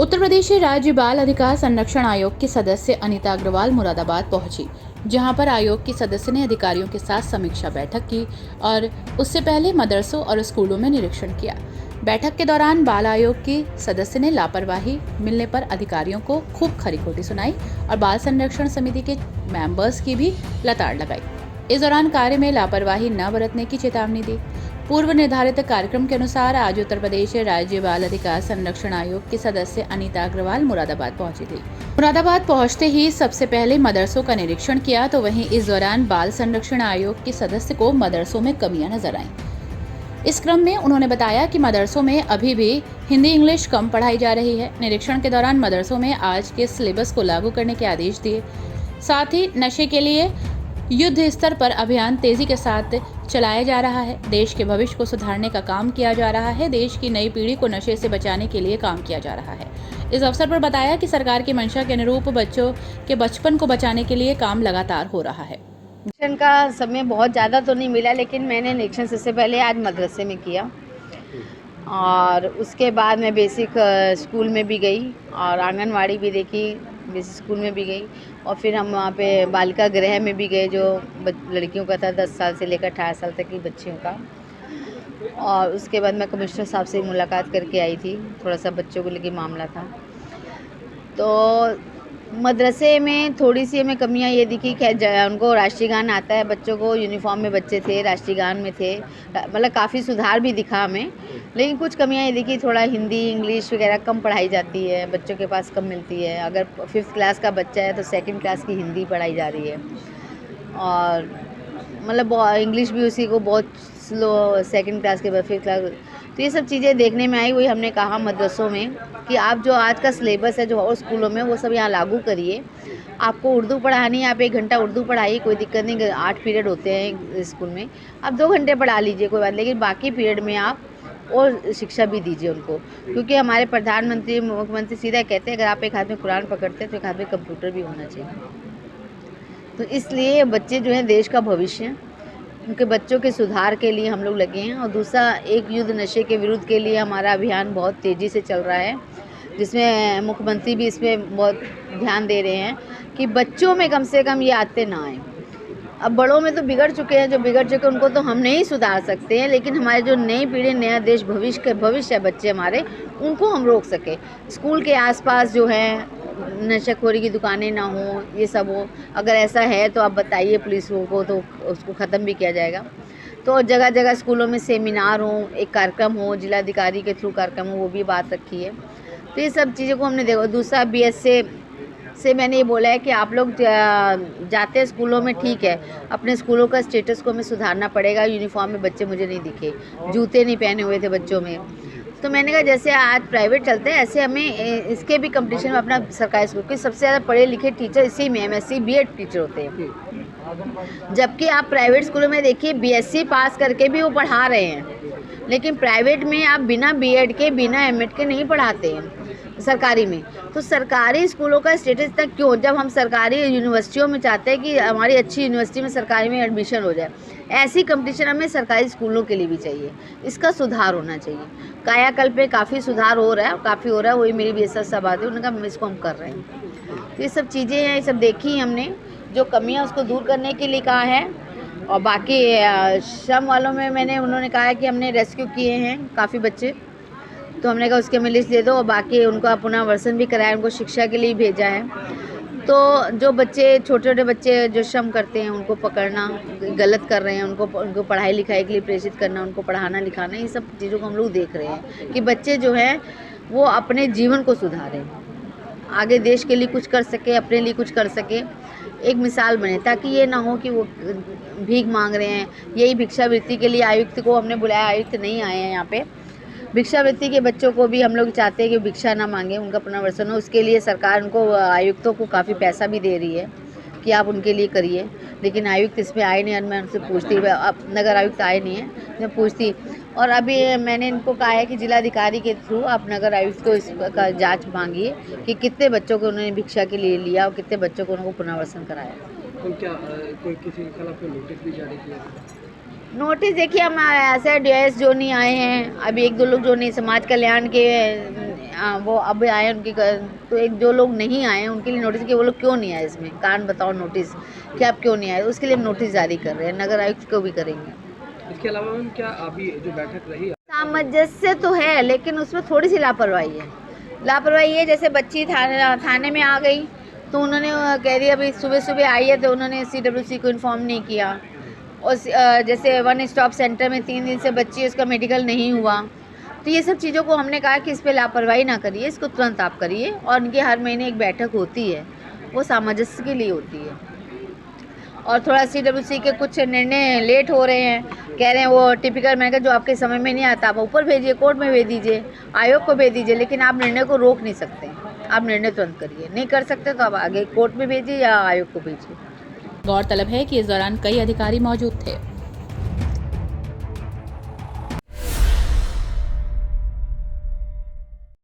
उत्तर प्रदेश राज्य बाल अधिकार संरक्षण आयोग की सदस्य अनीता अग्रवाल मुरादाबाद पहुंची, जहां पर आयोग की सदस्य ने अधिकारियों के साथ समीक्षा बैठक की और उससे पहले मदरसों और स्कूलों में निरीक्षण किया। बैठक के दौरान बाल आयोग की सदस्य ने लापरवाही मिलने पर अधिकारियों को खूब खरी खोटी सुनाई और बाल संरक्षण समिति के मेंबर्स की भी लताड़ लगाई। इस दौरान कार्य में लापरवाही न बरतने की चेतावनी दी। पूर्व निर्धारित कार्यक्रम के अनुसार आज उत्तर प्रदेश राज्य बाल अधिकार संरक्षण आयोग की सदस्य अनीता अग्रवाल मुरादाबाद पहुंची थी। मुरादाबाद पहुंचते ही सबसे पहले मदरसों का निरीक्षण किया, तो वहीं इस दौरान बाल संरक्षण आयोग की सदस्य को मदरसों में कमियां नजर आईं। इस क्रम में उन्होंने बताया कि मदरसों में अभी भी हिंदी इंग्लिश कम पढ़ाई जा रही है। निरीक्षण के दौरान मदरसों में आज के सिलेबस को लागू करने के आदेश दिए। साथ ही नशे के लिए युद्ध स्तर पर अभियान तेजी के साथ चलाया जा रहा है। देश के भविष्य को सुधारने का काम किया जा रहा है। देश की नई पीढ़ी को नशे से बचाने के लिए काम किया जा रहा है। इस अवसर पर बताया कि सरकार की मंशा के अनुरूप बच्चों के बचपन को बचाने के लिए काम लगातार हो रहा है। निरीक्षण का समय बहुत ज़्यादा तो नहीं मिला, लेकिन मैंने निरीक्षण सबसे पहले आज मदरसे में किया और उसके बाद मैं बेसिक स्कूल में भी गई और आंगनवाड़ी भी देखी, बेसिक स्कूल में भी गई और फिर हम वहाँ पे बालिका गृह में भी गए जो लड़कियों का था 10 साल से लेकर 18 साल तक की बच्चियों का। और उसके बाद मैं कमिश्नर साहब से मुलाकात करके आई थी, थोड़ा सा बच्चों को लेके मामला था। तो मदरसे में थोड़ी सी हमें कमियां ये दिखी कि उनको राष्ट्रीय गान आता है, बच्चों को यूनिफॉर्म में बच्चे थे, राष्ट्रीय गान में थे, मतलब काफ़ी सुधार भी दिखा हमें। लेकिन कुछ कमियां ये दिखी, थोड़ा हिंदी इंग्लिश वगैरह कम पढ़ाई जाती है, बच्चों के पास कम मिलती है। अगर 5th क्लास का बच्चा है तो 2nd क्लास की हिंदी पढ़ाई जा रही है और मतलब इंग्लिश भी उसी को बहुत स्लो 2nd क्लास के बाद 5th क्लास। तो ये सब चीज़ें देखने में आई। वही हमने कहा मदरसों में कि आप जो आज का सिलेबस है जो और स्कूलों में वो सब यहाँ लागू करिए। आपको उर्दू पढ़ानी है, आप 1 घंटा उर्दू पढ़ाइए, कोई दिक्कत नहीं। 8 पीरियड होते हैं स्कूल में, आप 2 घंटे पढ़ा लीजिए, कोई बात। लेकिन बाकी पीरियड में आप और शिक्षा भी दीजिए उनको, क्योंकि हमारे प्रधानमंत्री मुख्यमंत्री सीधा कहते हैं अगर आप एक हाथ में कुरान पकड़ते हैं तो एक हाथ में कंप्यूटर भी होना चाहिए। तो इसलिए बच्चे जो हैं देश का भविष्य हैं, उनके बच्चों के सुधार के लिए हम लोग लगे हैं। और दूसरा, एक युद्ध नशे के विरुद्ध के लिए हमारा अभियान बहुत तेज़ी से चल रहा है, जिसमें मुख्यमंत्री भी इसमें बहुत ध्यान दे रहे हैं कि बच्चों में कम से कम ये आदतें ना आएँ। अब बड़ों में तो बिगड़ चुके हैं, जो बिगड़ चुके हैं उनको तो हम नहीं सुधार सकते हैं, लेकिन हमारे जो नई पीढ़ी, नया देश, भविष्य है बच्चे हमारे, उनको हम रोक सकें। स्कूल के आसपास जो है नशाखोरी की दुकानें ना हो, ये सब हो। अगर ऐसा है तो आप बताइए पुलिस को, तो उसको ख़त्म भी किया जाएगा। तो जगह जगह स्कूलों में सेमिनार हो, एक कार्यक्रम हो, जिलाधिकारी के थ्रू कार्यक्रम हो, वो भी बात रखी है। तो ये सब चीज़ों को हमने देखा। दूसरा, BS से मैंने ये बोला है कि आप लोग जाते हैं स्कूलों में, ठीक है, अपने स्कूलों का स्टेटस को हमें सुधारना पड़ेगा। यूनिफॉर्म में बच्चे मुझे नहीं दिखे, जूते नहीं पहने हुए थे बच्चों में। तो मैंने कहा जैसे आज प्राइवेट चलते हैं ऐसे हमें इसके भी कंपटीशन में अपना सरकारी स्कूल, क्योंकि सबसे ज़्यादा पढ़े लिखे टीचर इसी में MSc BEd टीचर होते हैं। जबकि आप प्राइवेट स्कूलों में देखिए BSc पास करके भी वो पढ़ा रहे हैं, लेकिन प्राइवेट में आप बिना BEd के, बिना M.Ed के नहीं पढ़ाते हैं सरकारी में। तो सरकारी स्कूलों का स्टेटस तक क्यों, जब हम सरकारी यूनिवर्सिटियों में चाहते हैं कि हमारी अच्छी यूनिवर्सिटी में सरकारी में एडमिशन हो जाए। ऐसी कंपटीशन हमें सरकारी स्कूलों के लिए भी चाहिए, इसका सुधार होना चाहिए। कायाकल्प पे काफ़ी सुधार हो रहा है, काफ़ी हो रहा है, वही मेरी BSS साहब आती है, उन्होंने कहा इसको हम कर रहे हैं। तो ये सब चीज़ें हैं, ये सब देखी हमने, जो कमियाँ उसको दूर करने के लिए कहा है। और बाकी श्रम वालों में उन्होंने कहा है कि हमने रेस्क्यू किए हैं काफ़ी बच्चे, तो हमने कहा उसके हमें लिस्ट दे दो। और बाकी उनका पुनर्वसन भी कराया, उनको शिक्षा के लिए भेजा है। तो जो बच्चे, छोटे छोटे बच्चे जो श्रम करते हैं, उनको पकड़ना, गलत कर रहे हैं, उनको पढ़ाई लिखाई के लिए प्रेरित करना, उनको पढ़ाना लिखाना, ये सब चीज़ों को हम लोग देख रहे हैं कि बच्चे जो हैं वो अपने जीवन को सुधारें, आगे देश के लिए कुछ कर सके, अपने लिए कुछ कर सके, एक मिसाल बने, ताकि ये ना हो कि वो भीख मांग रहे हैं। यही भिक्षावृत्ति के लिए आयुक्त को हमने बुलाया, आयुक्त नहीं आए हैं यहाँ पे। भिक्षावृत्ति के बच्चों को भी हम लोग चाहते हैं कि भिक्षा ना मांगे, उनका पुनर्वसन हो। उसके लिए सरकार उनको, आयुक्तों को काफ़ी पैसा भी दे रही है कि आप उनके लिए करिए, लेकिन आयुक्त इसमें आए नहीं। और मैं उनसे पूछती, अब नगर आयुक्त आए नहीं है, मैं पूछती। और अभी मैंने इनको कहा है कि जिलाधिकारी के थ्रू आप नगर आयुक्त को इसका जांच मांगिए कि कितने बच्चों को उन्होंने भिक्षा के लिए लिया और कितने बच्चों को उनको पुनर्वसन कराया। तो क्या कोई किसी के खिलाफ नोटिस भी जारी किया? नोटिस देखिए, हम ऐसे DIS जो नहीं आए हैं, अभी 1-2 लोग जो नहीं, समाज कल्याण के वो अब आए उनके तो एक जो लोग नहीं आए उनके लिए नोटिस कि वो लोग क्यों नहीं आए, इसमें कारण बताओ नोटिस कि आप क्यों नहीं आए, उसके लिए हम नोटिस जारी कर रहे हैं, नगर आयुक्त को भी करेंगे। इसके अलावा मैम क्या अभी जो बैठक रही सामंजस्य तो है लेकिन उसमें थोड़ी सी लापरवाही है। लापरवाही है जैसे बच्ची थाने में आ गई तो उन्होंने कह दिया अभी सुबह सुबह आई है तो उन्होंने CWC को इन्फॉर्म नहीं किया, और जैसे वन स्टॉप सेंटर में 3 दिन से बच्ची उसका मेडिकल नहीं हुआ, तो ये सब चीज़ों को हमने कहा कि इस पर लापरवाही ना करिए, इसको तुरंत आप करिए। और उनकी हर महीने एक बैठक होती है, वो सामंजस्य के लिए होती है। और थोड़ा CWC के कुछ निर्णय लेट हो रहे हैं, कह रहे हैं वो टिपिकल, मैंने कहा जो आपके समय में नहीं आता आप ऊपर भेजिए, कोर्ट में भेज दीजिए, आयोग को भेज दीजिए, लेकिन आप निर्णय को रोक नहीं सकते, आप निर्णय तुरंत करिए, नहीं कर सकते तो आप आगे कोर्ट में भेजिए या आयोग को भेजिए। गौरतलब है कि इस दौरान कई अधिकारी मौजूद थे।